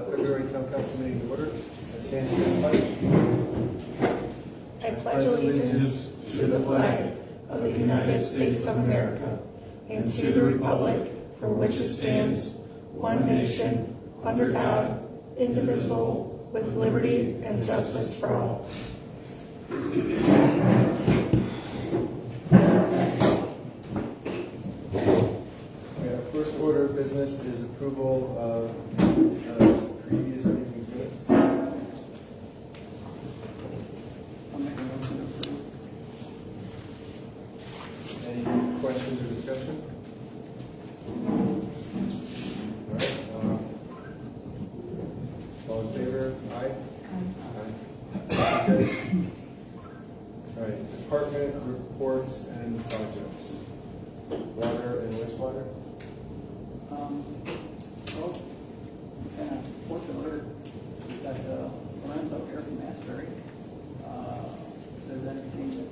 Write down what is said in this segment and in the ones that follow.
February Town Council meeting to order. I stand to say pledge. I pledge allegiance to the flag of the United States of America and to the republic for which it stands, one nation, under God, indivisible, with liberty and justice for all. First order of business is approval of previous meeting's minutes. I'll make a motion to approve. Any questions or discussion? All right. All in favor? Aye. Aye. Okay. All right. Department reports and projects. Water and wastewater. Well, kind of fortunate, we've got Lorenzo here from Asbury. If there's anything that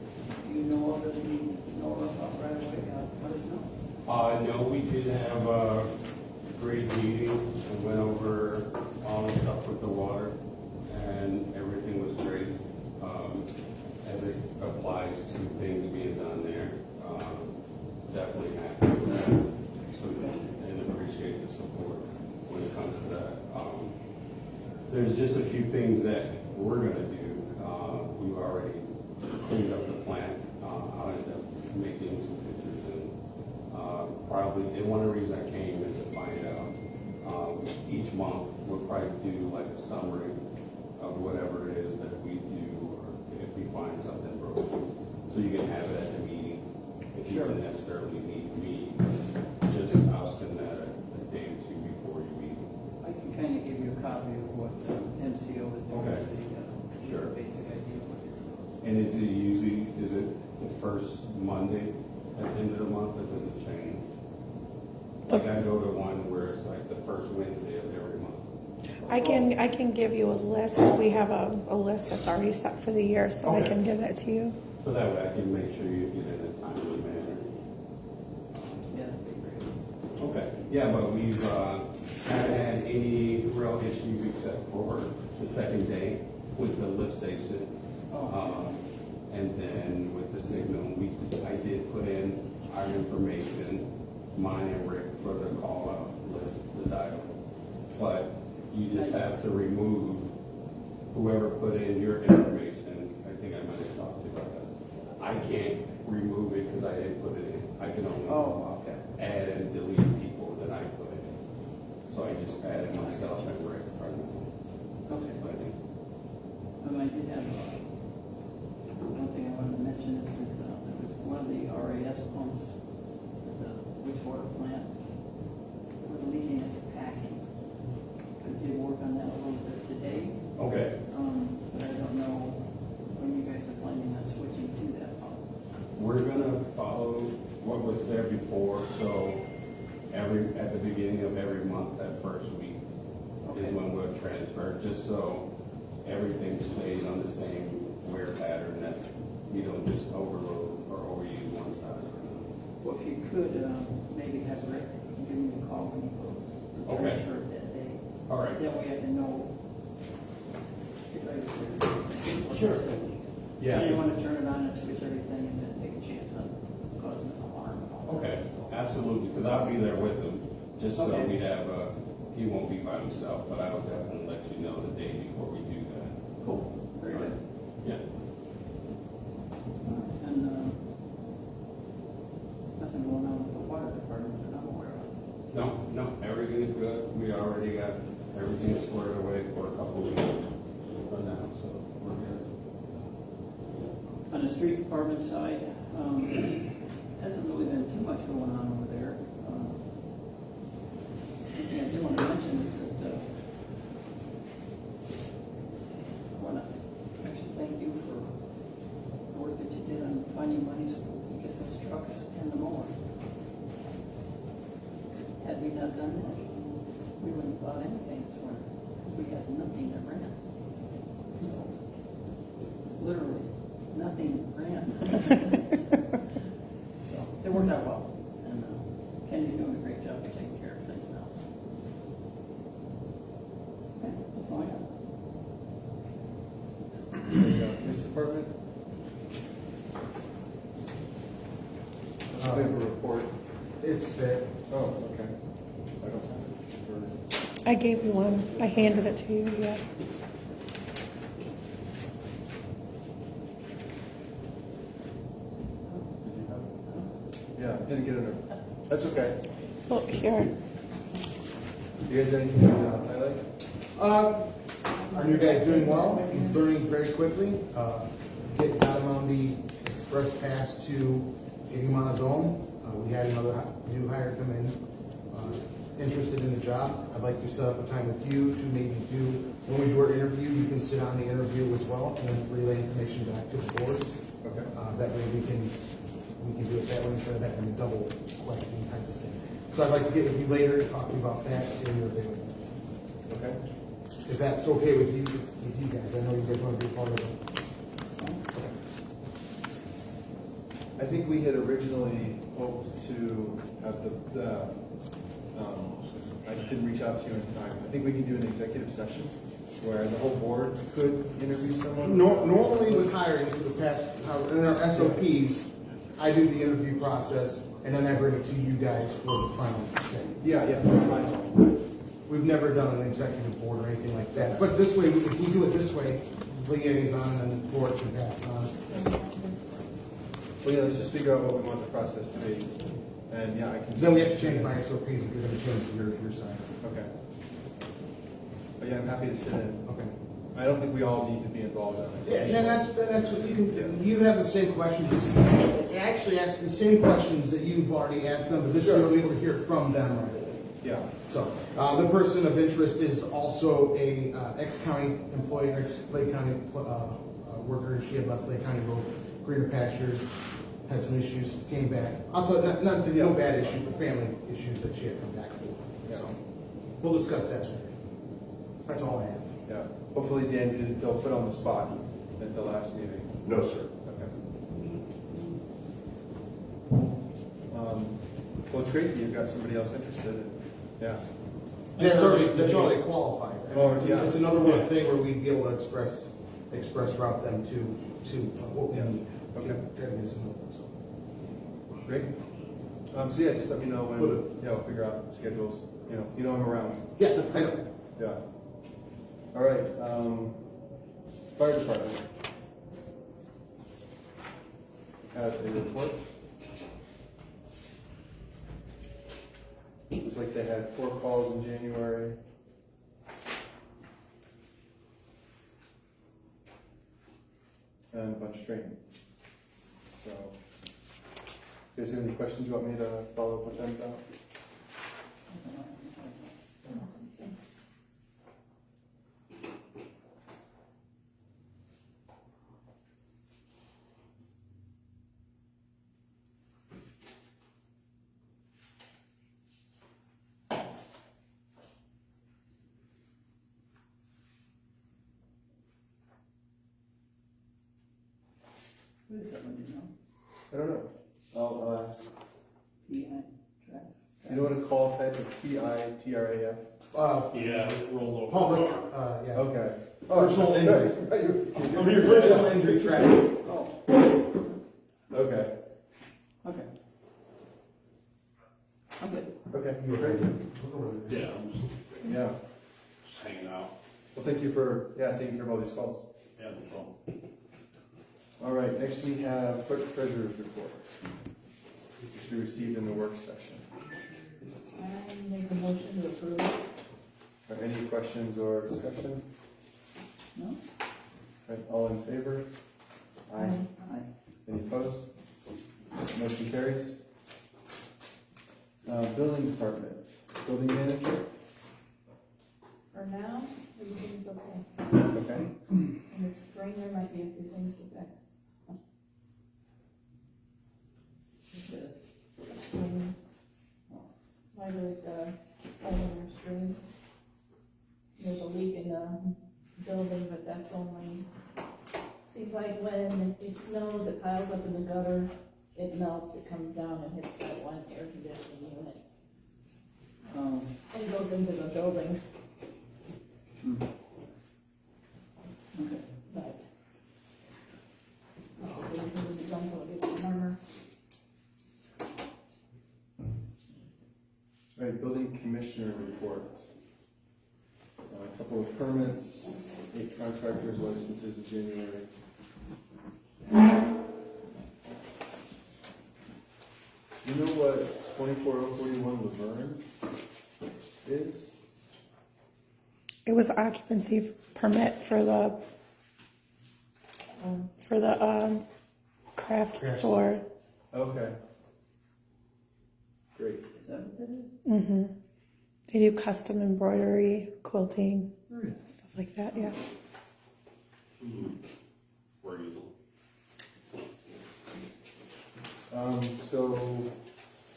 you know of that you know about right away, let us know. No, we did have a great meeting and went over all the stuff with the water, and everything was great. As it applies to things being done there, definitely happy with that. So, and appreciate the support when it comes to that. There's just a few things that we're gonna do. We've already cleaned up the plant. I'll end up making some pictures and and one of the reasons I came is to find out, each month we'll probably do like a summary of whatever it is that we do, or if we find something broken, so you can have it at the meeting. If you don't necessarily need me, just I'll send that a day or two before your meeting. I can kind of give you a copy of what MCO is doing. Okay. So you got Sure. a basic idea of what you're doing. And is it the first Monday at the end of the month, that doesn't change? Like I go to one where it's like the first Wednesday of every month. I can give you a list. We have a list that's already set for the year, so I Okay. can give that to you. So that way I can make sure you get in a timely manner. Yeah, that'd be great. Okay, yeah, but we've, haven't had any real issues except for the second day with the lift station. And then with the signal, I did put in our information, mine and Rick, for the call out list, the dial. But you just have to remove whoever put in your information. I think I might have talked to you about that. I can't remove it because I didn't put it in. I can only Okay. add and delete people that I put in. So I just added myself and Rick. Okay. I did have, one thing I wanted to mention is that there was one of the RAS pumps at the wastewater plant was leaking at the packing. I did work on that a little bit today, Okay. but I don't know when you guys are planning on switching to that pump. We're gonna follow what was there before, so at the beginning of every month, that first week is when we'll transfer, just so everything stays on the same wear pattern, that you don't just overload or overuse one side or another. Well, if you could, maybe have Rick give me a call when he goes to Okay. transfer it that day. All right. That way I can know if I was Sure. I Yeah. didn't want to turn it on and switch everything and then take a chance on causing an alarm and all that. Okay, So- absolutely, because I'll be there with him, just so Okay. we have, he won't be by himself, but I will definitely let you know the day before we do that. Cool, very good. Yeah. And, nothing going on with the water department that I'm aware of. No, everything's good. We already got everything squared away for a couple of weeks from now, so we're good. On the street department side, hasn't really been too much going on over there. One thing I do want to mention is that, I want to actually thank you for the work that you did on finding money so we can get those trucks and the mower. Had we not done that, we wouldn't have bought anything this winter. We had nothing that ran. Literally, nothing ran. So it worked out well. And That's all I got. There you go. Police department? We have a report. It's there. Oh, okay. I don't have it. I gave you one. I handed it to you, yeah. Did you have it? Yeah, didn't get it. That's okay. Oh, here. You guys have anything to highlight? Our new guy's doing well. He's learning very quickly. Got him on the express pass to getting him on his own. We had another new hire come in, interested in the job. I'd like to set up a time with you to maybe do, when we do our interview, you can sit on the interview as well and then relay information back to the board. Okay. That way we can do it that way instead of having a double question type of thing. So I'd like to get with you later and talk to you about that, see when you're available. Okay. If that's okay with you guys, I know you guys want to be part of it. I think we had originally hoped to have I just didn't reach out to you in time. I think we can do an executive session where the whole board could interview someone. Normally with hiring for the past, in our SOPs, I do the interview process and then I bring it to you guys for the final say. Yeah, fine. We've never done an executive board or anything like that. But this way, if we do it this way, liaison and the board can pass it on. Well, yeah, let's just figure out what we want the process to be. And yeah, I can. Then we have to change my SOPs if you're going to change your side. Okay. But yeah, I'm happy to sit in. Okay. I don't think we all need to be involved in it. Yeah, that's what you can, you have the same questions, actually ask the same questions that you've already asked them, but this way you'll be able to hear from them right away. Yeah. So, the person of interest is also a ex-county employee, ex-Lake County worker. She had left Lake County to go greener pastures, had some issues, came back. I'll tell you, nothing, no bad issues, but family issues that she had come back for. So, we'll discuss that later. That's all I have. Yeah. Hopefully, Dan, you didn't feel put on the spot at the last meeting. No, sir. Okay. Well, it's great that you've got somebody else interested in. Yeah. That's already qualified. Oh, yeah. It's another one thing where we'd be able to express route them to what we Yeah. need. Okay. Try to get some of them, so. Great. So yeah, just let me know when. Will do. Yeah, we'll figure out schedules. You know I'm around. Yeah, I know. Yeah. All right. Fire department. Have a report. It was like they had 4 calls in January. And a bunch of training. So, if there's any questions you want me to follow up with them about? What is that one, you know? I don't know. I'll ask. PI track. You know what a call type of PITRAF? Yeah, roll over. Public, yeah. Okay. Personal injury. Sorry. Personal injury tracking. Oh, Okay. okay. I'm good. Okay. Yeah, I'm Yeah. just hanging out. Well, thank you for taking care of all these calls. Yeah, no problem. All right. Next we have clerk treasurer's report, which we received in the work session. I make a motion to approve. Are any questions or discussion? No? Okay, all in favor? Aye. Aye. Any opposed? Motion carries. Building department, building manager. For now, everything's okay. Okay. In the spring, there might be a few things to fix. Yes. Stream. Library's got a hole in their stream. There's a leak in the building, but that's only, seems like when it snows, it piles up in the gutter, it melts, it comes down and hits that one air conditioning unit. And goes into the building. commissioner report. A couple of permits, 8 contractors licenses in January. You know what 24041 Laverne is? It was occupancy permit for the craft Craft store. Okay. Great. Is that what that is? Mm-hmm. They do custom embroidery, quilting, stuff like that, yeah. We're easily. So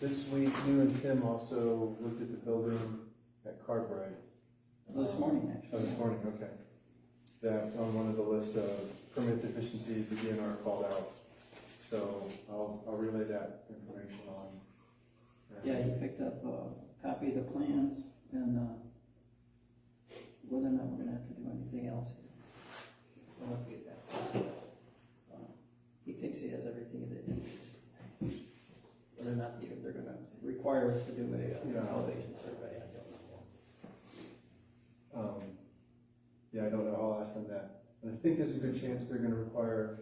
this week, you and Tim also looked at the building at Cartwright. This morning, Oh, actually. this morning, okay. That's on one of the list of permit deficiencies the DNR called out. So I'll relay that information on. Yeah, he picked up a copy of the plans and, whether or not we're gonna have to do anything else here. We'll have to get that. He thinks he has everything that he needs. Whether or not they're gonna require us to do Yeah. a elevation survey, I don't know. Yeah, I don't know, I'll ask them that. And I think there's a good chance they're gonna require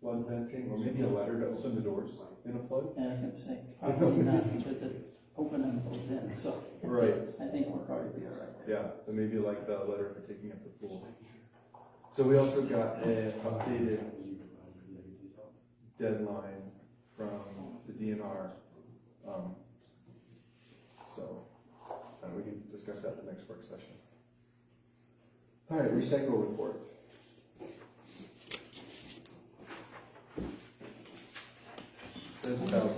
flood venting, or maybe a letter to open the doors in a flood. And I was gonna say, probably not, because it's open on both ends, so. Right. I think we'll probably be all right. Yeah, so maybe like the letter for taking up the pool. So we also got an updated deadline from the DNR. So we can discuss that in the next work session. All right, recycle report. Says about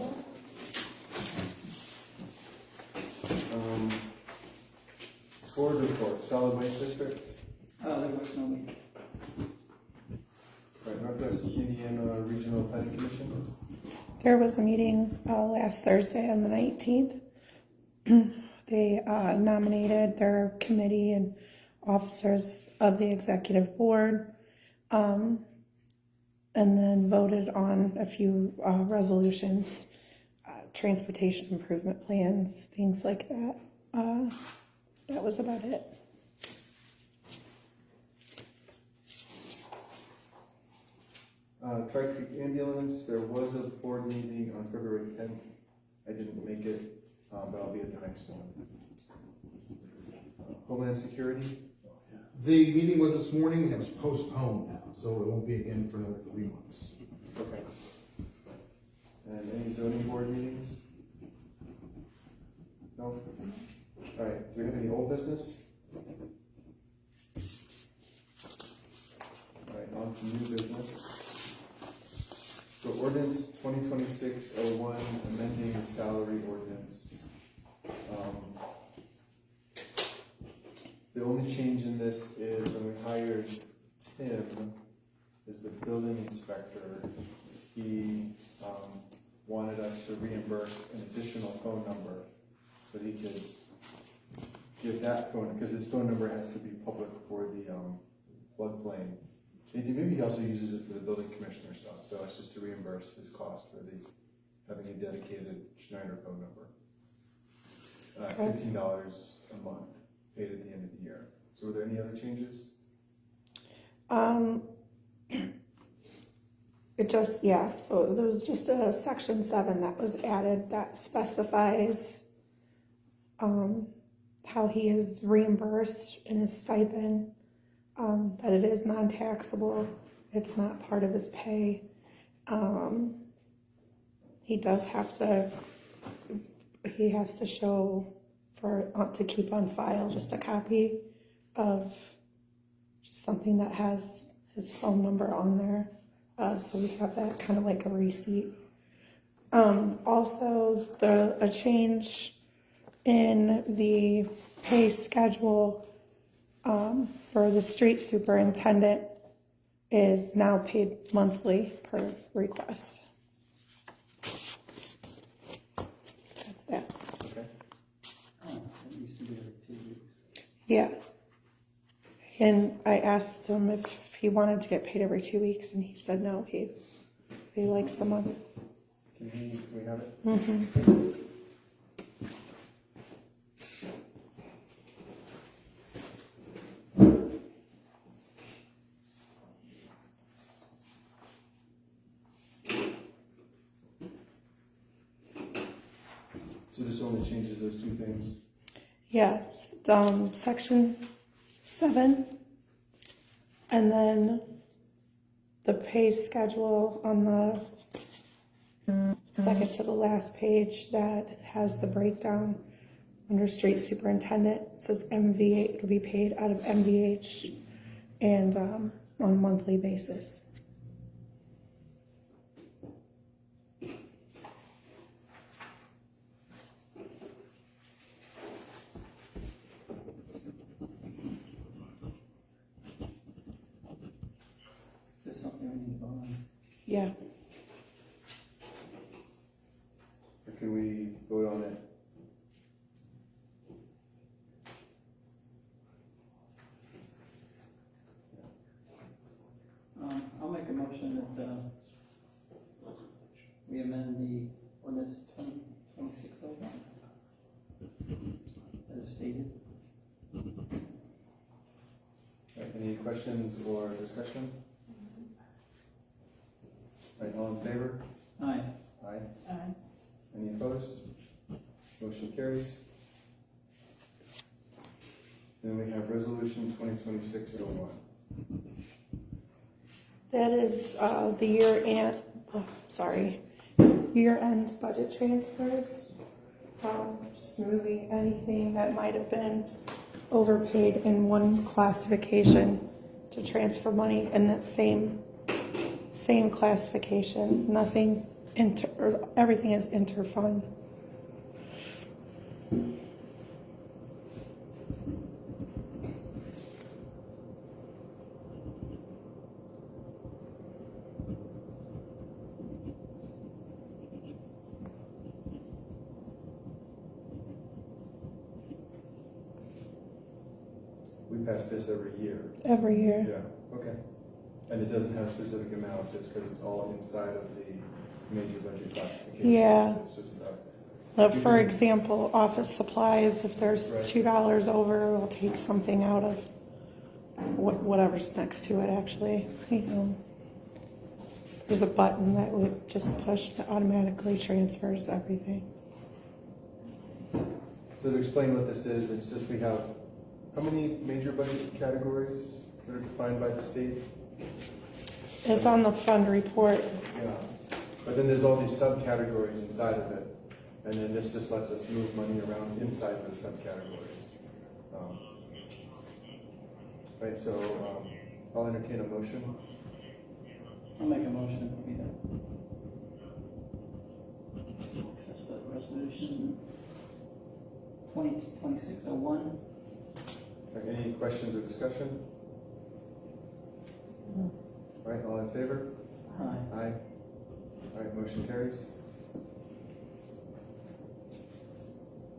board report, solid waste district. There was no meeting. Right, Northwest Indiana Regional Planning Commission. There was a meeting last Thursday on the 19th. They nominated their committee and officers of the executive board, and then voted on a few resolutions, transportation improvement plans, things like that. That was about it. Tri-Creek Ambulance, there was a board meeting on February 10th. I didn't make it, but I'll be at the next one. Homeland Security, The meeting was this morning and it was postponed, so it won't be again for another 3 months. okay. And any zoning board meetings? No? All right, do we have any old business? All right, on to new business. So ordinance 2026-01, amending the salary ordinance. The only change in this is when we hired Tim as the building inspector, he wanted us to reimburse an additional phone number so he could give that phone, because his phone number has to be public for the floodplain. Maybe he also uses it for the building commissioner stuff, so it's just to reimburse his cost for having a dedicated Schneider phone number. $15 a month, paid at the end of the year. So were there any other changes? It just, yeah, so there was just a section 7 that was added that specifies how he is reimbursed in his stipend, that it is non-taxable, it's not part of his pay. He has to show to keep on file just a copy of just something that has his phone number on there. So we have that kind of like a receipt. Also, a change in the pay schedule for the street superintendent is now paid monthly per request. That's that. Okay. It used to be every 2 weeks. Yeah. And I asked him if he wanted to get paid every 2 weeks, and he said no, he likes the month. Can we have it? Mm-hmm. So this only changes those two things? Yeah, section 7, and then the pay schedule on the second to the last page that has the breakdown under street superintendent. It says MVH, it'll be paid out of MVH and on a monthly basis. Is this something we need to vote on? Yeah, Or can we vote on it? I'll make a motion that, we amend the ordinance 2601 as stated. Right, any questions or discussion? Right, all in favor? Aye. Aye. Aye. Any opposed? Motion carries. Then we have resolution 2026-01. that is the year-end budget transfers. Just moving anything that might have been overpaid in one classification to transfer money in that same classification. Nothing everything is interfund. We pass this every year. Every year. Yeah, okay. And it doesn't have specific amounts, it's because it's all inside of the major budget classification. Yeah. So it's just But for example, office supplies, if there's Right. $2 over, we'll take something out of whatever's next to it, actually. There's a button that would just push that automatically transfers everything. So to explain what this is, it's just we have, how many major budget categories that are defined by the state? It's on the fund report. Yeah. But then there's all these subcategories inside of it. And then this just lets us move money around inside those subcategories. Right, so I'll entertain a motion. I'll make a motion that we accept the resolution 2601. Any questions or discussion? All right, all in favor? Aye. Aye. All right, motion carries.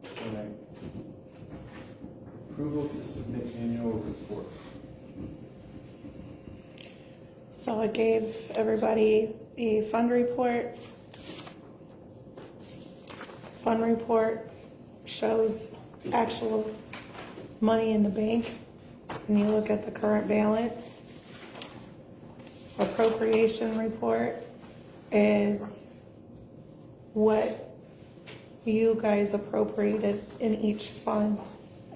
All right. Approval to submit annual reports. So I gave everybody a fund report. Fund report shows actual money in the bank. And you look at the current balance. Appropriation report is what you guys appropriated in each fund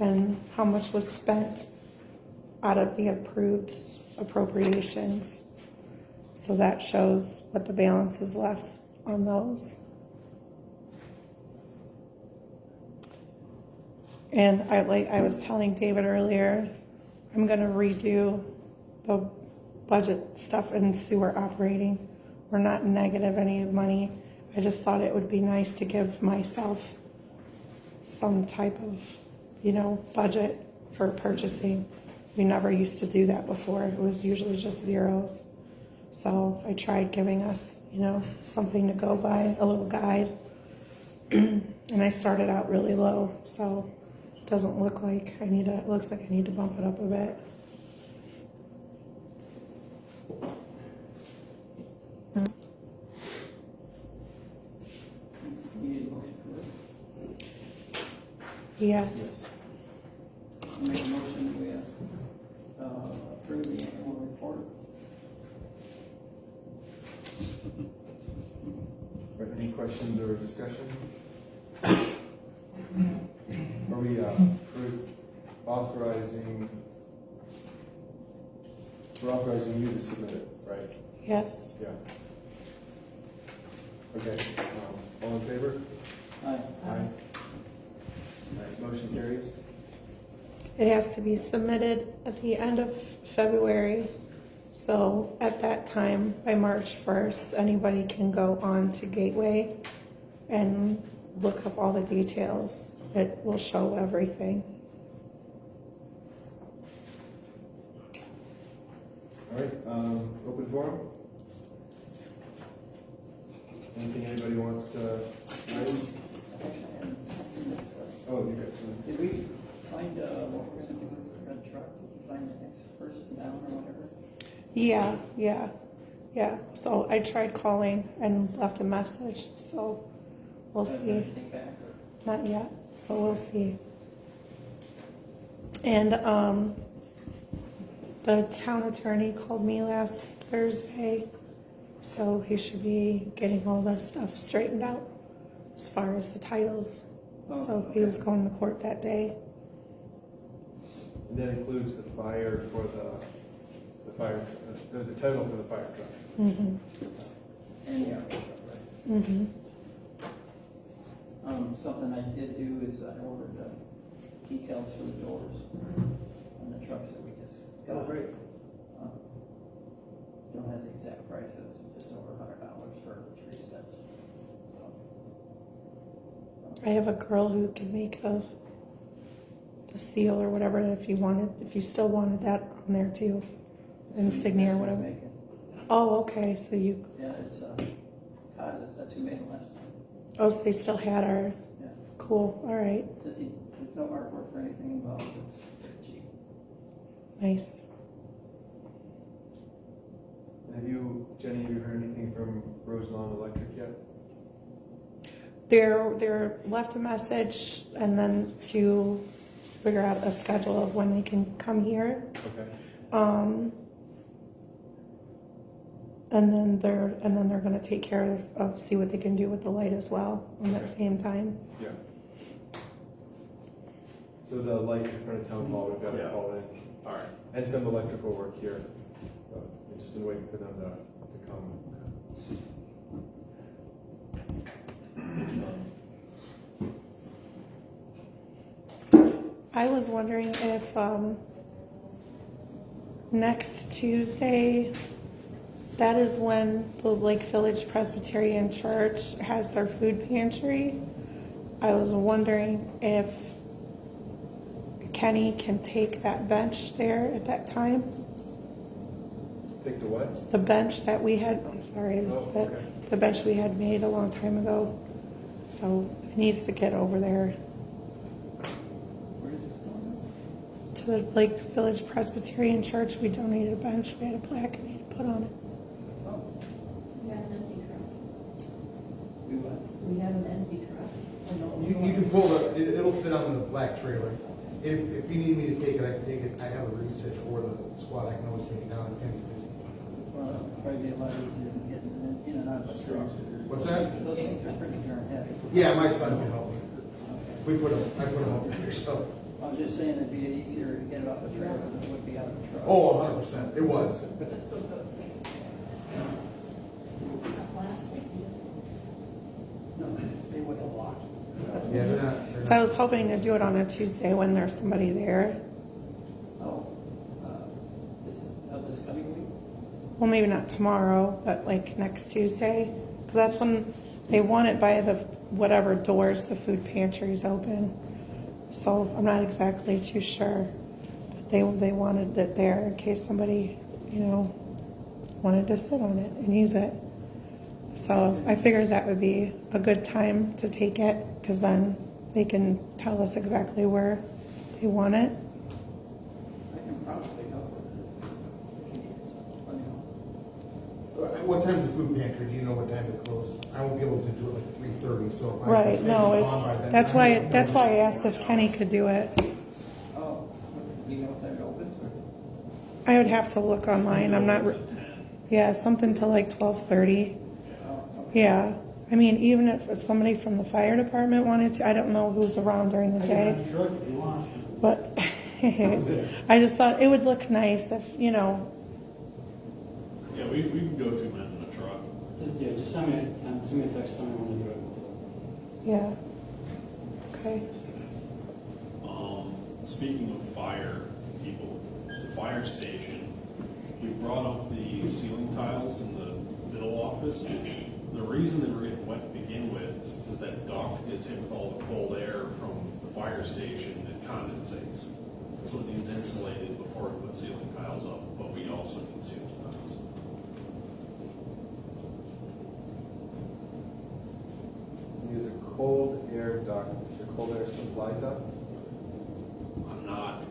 and how much was spent out of the approved appropriations. So that shows what the balance is left on those. And I was telling David earlier, I'm gonna redo the budget stuff in sewer operating. We're not negative any money. I just thought it would be nice to give myself some type of, budget for purchasing. We never used to do that before. It was usually just zeros. So I tried giving us, something to go by, a little guide. And I started out really low, so it doesn't look like it looks like I need to bump it up a bit. You need a motion for this? Yes. I'll make a motion that we approve the annual report. Right, any questions or discussion? we're authorizing you to submit it, right? Yes. Yeah. Okay, all in favor? Aye. Aye. All right, motion carries. It has to be submitted at the end of February. So at that time, by March 1st, anybody can go on to Gateway and look up all the details. It will show everything. All right, open forum? Anything anybody wants to raise? Actually, I haven't seen it, but Oh, you guys, did we find, what we're gonna do with the red truck? Did we find the next person down or whatever? Yeah. So I tried calling and left a message, so we'll Have see. anything back or? Not yet, but we'll see. And the town attorney called me last Thursday, so he should be getting all this stuff straightened out as far as the titles. Oh, So he was okay. going to court that day. and that includes the fire for the fire, the title for the fire truck. Mm-hmm. And yeah, right. Mm-hmm. Something I did do is I ordered decals for the doors on the trucks that we just got. Oh, great. Don't have the exact prices, just over $100 for 3 sets. So, I have a girl who can make the seal or whatever, if you still wanted that on there too. Insignia or whatever. Make it. Oh, okay, so you, Yeah, it's Kazas, that's who made it last time. oh, so they still had our, Yeah. cool, all right, There's no artwork or anything involved, it's cheap. nice. Jenny, have you heard anything from Roselawn Electric yet? They're left a message and then to figure out a schedule of when they can come here. Okay. And then they're gonna take care of see what they can do with the light as well on that same time. Yeah. So the light in front of town hall, we've got to Yeah. call in. All right. And some electrical work here. But we've just been waiting for them to come. I was wondering if next Tuesday, that is when the Lake Village Presbyterian Church has their food pantry. I was wondering if Kenny can take that bench there at that time. Take the what? The bench that we had, I'm sorry, I just Oh, said, okay. the bench we had made a long time ago. So it needs to get over there Where is this going? to the Lake Village Presbyterian Church. We donated a bench. We had a plaque and needed to put on it. Oh, We have an empty truck. we went. We have an empty truck. I know. You can pull it'll fit on the black trailer. If you need me to take it, I can take it. I have a research for the squad. I can always take it down if Ken's busy. Well, it'll probably be a lot easier than getting in and out of the truck. What's that? Those things are pretty darn heavy. Yeah, my son can help me. Okay. I put him up there, so. I'm just saying it'd be easier to get it off the trailer than it would be out of the truck. Oh, 100%. It was. Plastic. No, stay with the lock. Yeah, they're not. So I was hoping to do it on a Tuesday when there's somebody there. Oh, this coming week? Well, maybe not tomorrow, but like next Tuesday. Because that's when they want it by the whatever doors the food pantry is open. So I'm not exactly too sure. But they wanted it there in case somebody, wanted to sit on it and use it. So I figured that would be a good time to take it because then they can tell us exactly where they want it. I can probably help with it. If you need something, let me know. What time's the food pantry? Do you know what time it closes? I won't be able to do it like 3:30, so. if I- Right, if no, it's on by then, that's I why I asked if Kenny could do it. Oh, do you know what time it opens or? I would have to look online. I'm not, yeah, something to like 12:30. Oh, okay. Yeah. I mean, even if somebody from the fire department wanted to, I don't know who's around during the day. But I just thought it would look nice if, Yeah, we can go 2 men in a truck. Just send me a text, tell me when to do it. Yeah. Okay. Speaking of fire people, the fire station, we brought up the ceiling tiles in the middle office. The reason they were getting wet to begin with is because that duct gets hit with all the cold air from the fire station and condensates. So it needs insulated before we put ceiling tiles up, but we also need ceiling tiles. Use a cold air duct, a cold air supply duct, I'm not,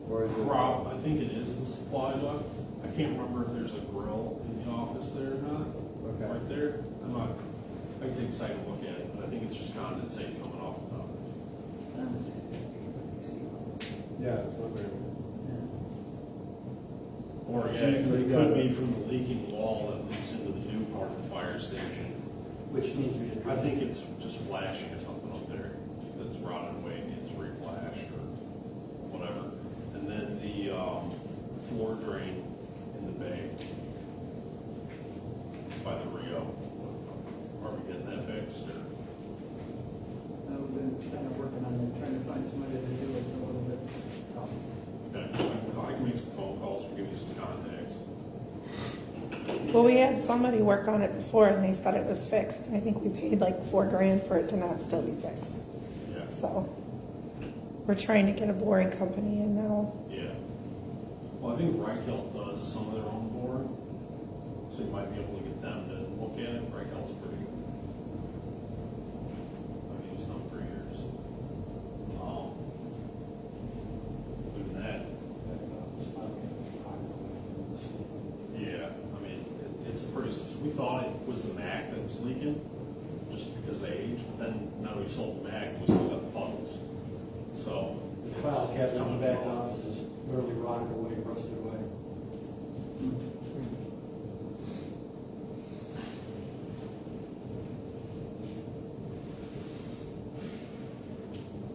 or is it? I think it is the supply duct. I can't remember if there's a grill in the office there or not. Okay. Right there, I'm not, I can take a second look at it, but I think it's just condensate coming off the duct. Yeah, it's wondering. Or It's yeah, it usually could got- be from the leaking wall that leaks into the new part of the fire station. Which needs to be I addressed. think it's just flashing or something up there that's rotted away, needs reflashed or whatever. And then the floor drain in the bay by the Rio. Are we getting that fixed or? We've been kind of working on it, trying to find somebody to do it, it's a little bit tough. Okay, I can make some phone calls or give you some contacts. Well, we had somebody work on it before and they said it was fixed. And I think we paid like $4,000 for it to not still be fixed. Yeah, So we're trying to get a boring company in now. yeah. Well, I think Reichelt does some of their own boring, so you might be able to get them to look at it. Reichelt's pretty good. I've used them for years. Doing that, yeah, I mean, it's a pretty, we thought it was the Mac that was leaking, just because they aged, but then now we've sold the Mac and we still got the puddles. So. The file it's cabinet in coming the back from- office is literally rotted away, rusted away.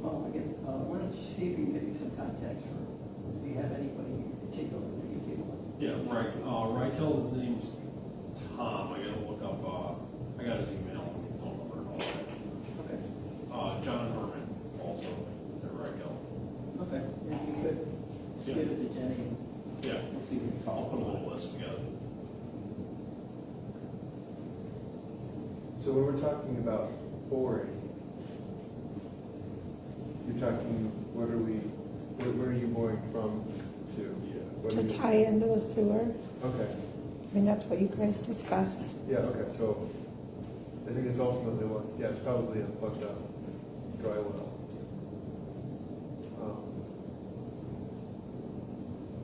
Well, again, why don't you see if you can get me some contacts for, if you have anybody you can take over that you deal with. Yeah, right, Reichelt, his name's Tom, I gotta look up, I got his email, phone number and all that. Okay. John Herman, also, at Reichelt. Okay. If you could, give it to Jenny, and Yeah, we'll see if we can I'll follow put a up. little list together. So when we're talking about boring, you're talking, where are you boring from to? What To are you- tie into the sewer. Okay, I mean, that's what you guys discussed. yeah, okay, so I think it's ultimately what, yeah, it's probably a plugged up dry well.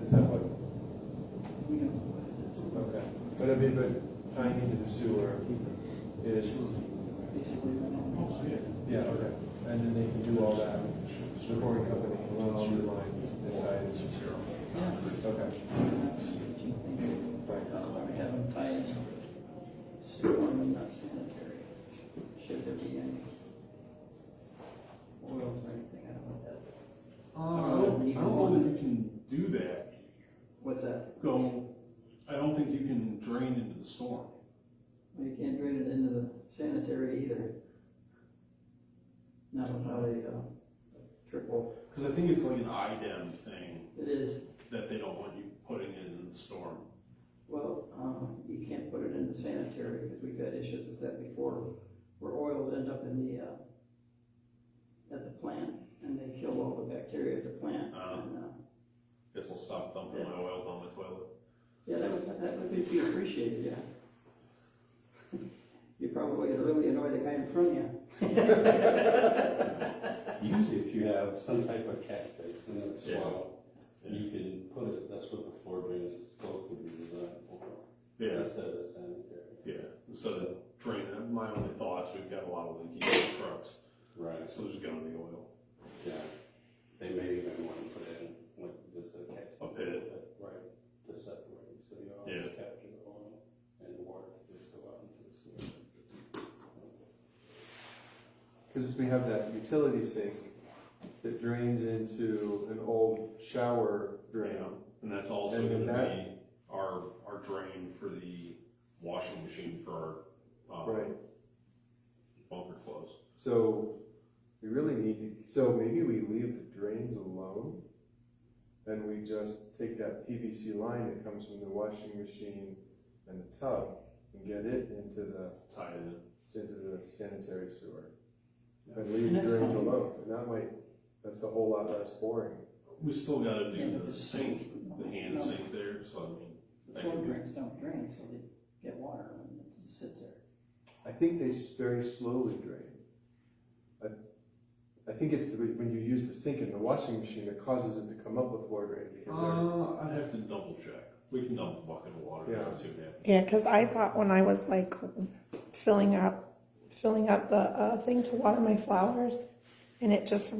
Is that what, We don't know what it is. okay, but I mean, but tying into the sewer is, Basically, we don't know. yeah, okay, and then they can do all that, the boring company can run all the lines inside the sewer. Yeah. Okay, We have them tie in sewer and not sanitary. Should there be any oils or anything, I don't know that. I don't know that you can do that. What's that? I don't think you can drain into the storm. Well, you can't drain it into the sanitary either. Not without a triple. Because I think it's like an IDEM thing It is, that they don't want you putting in the storm. well, you can't put it in the sanitary because we've had issues with that before, where oils end up in the, at the plant and they kill all the bacteria at the plant. And, Guess I'll stop dumping my oil down the toilet. yeah, that would be appreciated, yeah. You probably would really annoy the guy in front of you. Usually if you have some type of catch basin or Yeah. swale, you can put it, that's what the floor drain is supposed to be designed for. Yeah, Instead of sanitary. yeah. Instead of draining, my only thoughts, we've got a lot of leaky trucks, Right, so there's gonna be oil. yeah. They may even want to put in like this catch. A pit. Right, to separate, so you Yeah. always capture the oil and the water just go out into the sewer. because we have that utility sink that drains into an old shower drain. And that's also And then gonna that- be our drain for the washing machine for our, Right. bunker close. So we really need to, so maybe we leave the drains alone and we just take that PVC line that comes from the washing machine and the tub and get it into the Tie it in. sanitary sewer. And leave And the that's drains fine. alone, and that's a whole lot less boring. We still gotta Yeah, do but the the sink, sink- the hand no. sink there, so I mean. The that floor could be- drains don't drain, so they get water and it just sits there. I think they very slowly drain. I think it's when you use the sink in the washing machine that causes it to come up the floor drain because I'd have to double check. We can dump a bucket of water Yeah. and see what happens. Yeah, because I thought when I was like filling up the thing to water my flowers, and it just,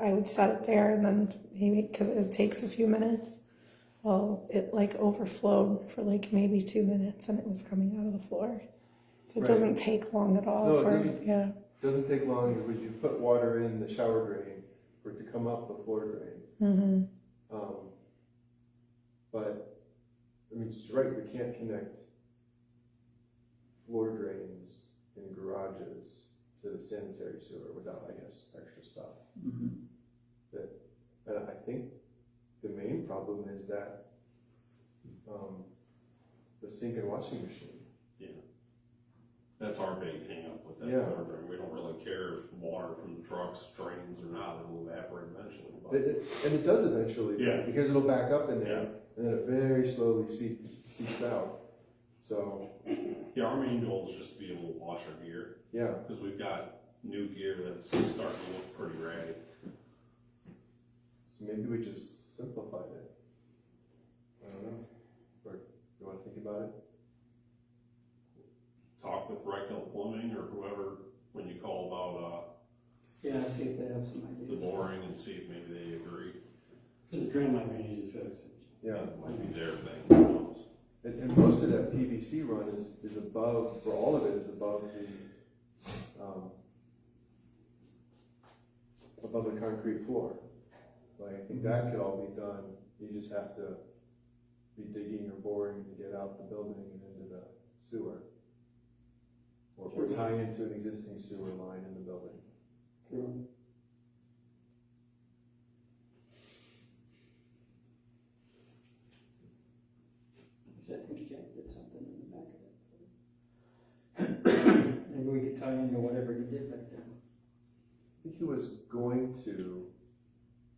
I would set it there and then maybe, because it takes a few minutes, well, it like overflowed for like maybe 2 minutes and it was coming out of the floor. So it Right. doesn't take long at all No, it for, doesn't. yeah. it doesn't take long when you put water in the shower drain for it to come up the floor drain. Mm-hmm. But, I mean, you're right, we can't connect floor drains in garages to the sanitary sewer without, I guess, extra stuff. And I think the main problem is that, the sink and washing machine. That's our big hang up with that Yeah. floor drain. We don't really care if water from the trucks drains or not, it'll evaporate eventually. But And it does eventually, Yeah. because it'll back up in there, Yeah. and then it very slowly seeps out. So, yeah, our main goal is just to be able to wash our gear, yeah, because we've got new gear that's starting to look pretty ragged. so maybe we just simplified it. I don't know, or you wanna think about it? Talk with Reichelt Plumbing or whoever, when you call about, Yeah, see if they have some the ideas. boring and see if maybe they agree. Because the drain might be an easy fix. Yeah, It might be their thing, who knows? and most of that PVC run is above, or all of it is above the concrete floor. Like, I think that could all be done, you just have to be digging or boring to get out the building and into the sewer. Or tie into an existing sewer line in the building. True. Because I think Jack did something in the back of it. Maybe we could tie into whatever he did back there. I think he was going to,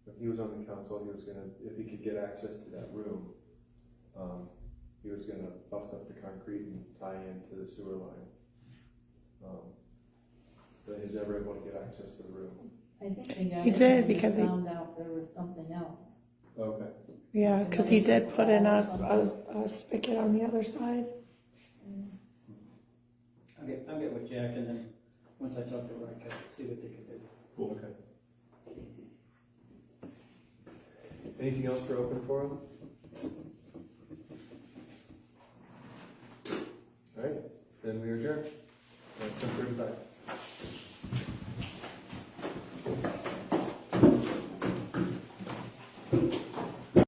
when he was on the council, he was gonna, if he could get access to that room, he was gonna bust up the concrete and tie into the sewer line. But he was never able to get access to the room. I think they got He it did, when they because he- found out there was something else. Okay. Yeah, because he did put in a spigot on the other side. I'll get with Jack and then, once I talk to Rick, I'll see what they can do. Cool. Okay. Anything else for open forum? All right, then we adjourn. 7:35.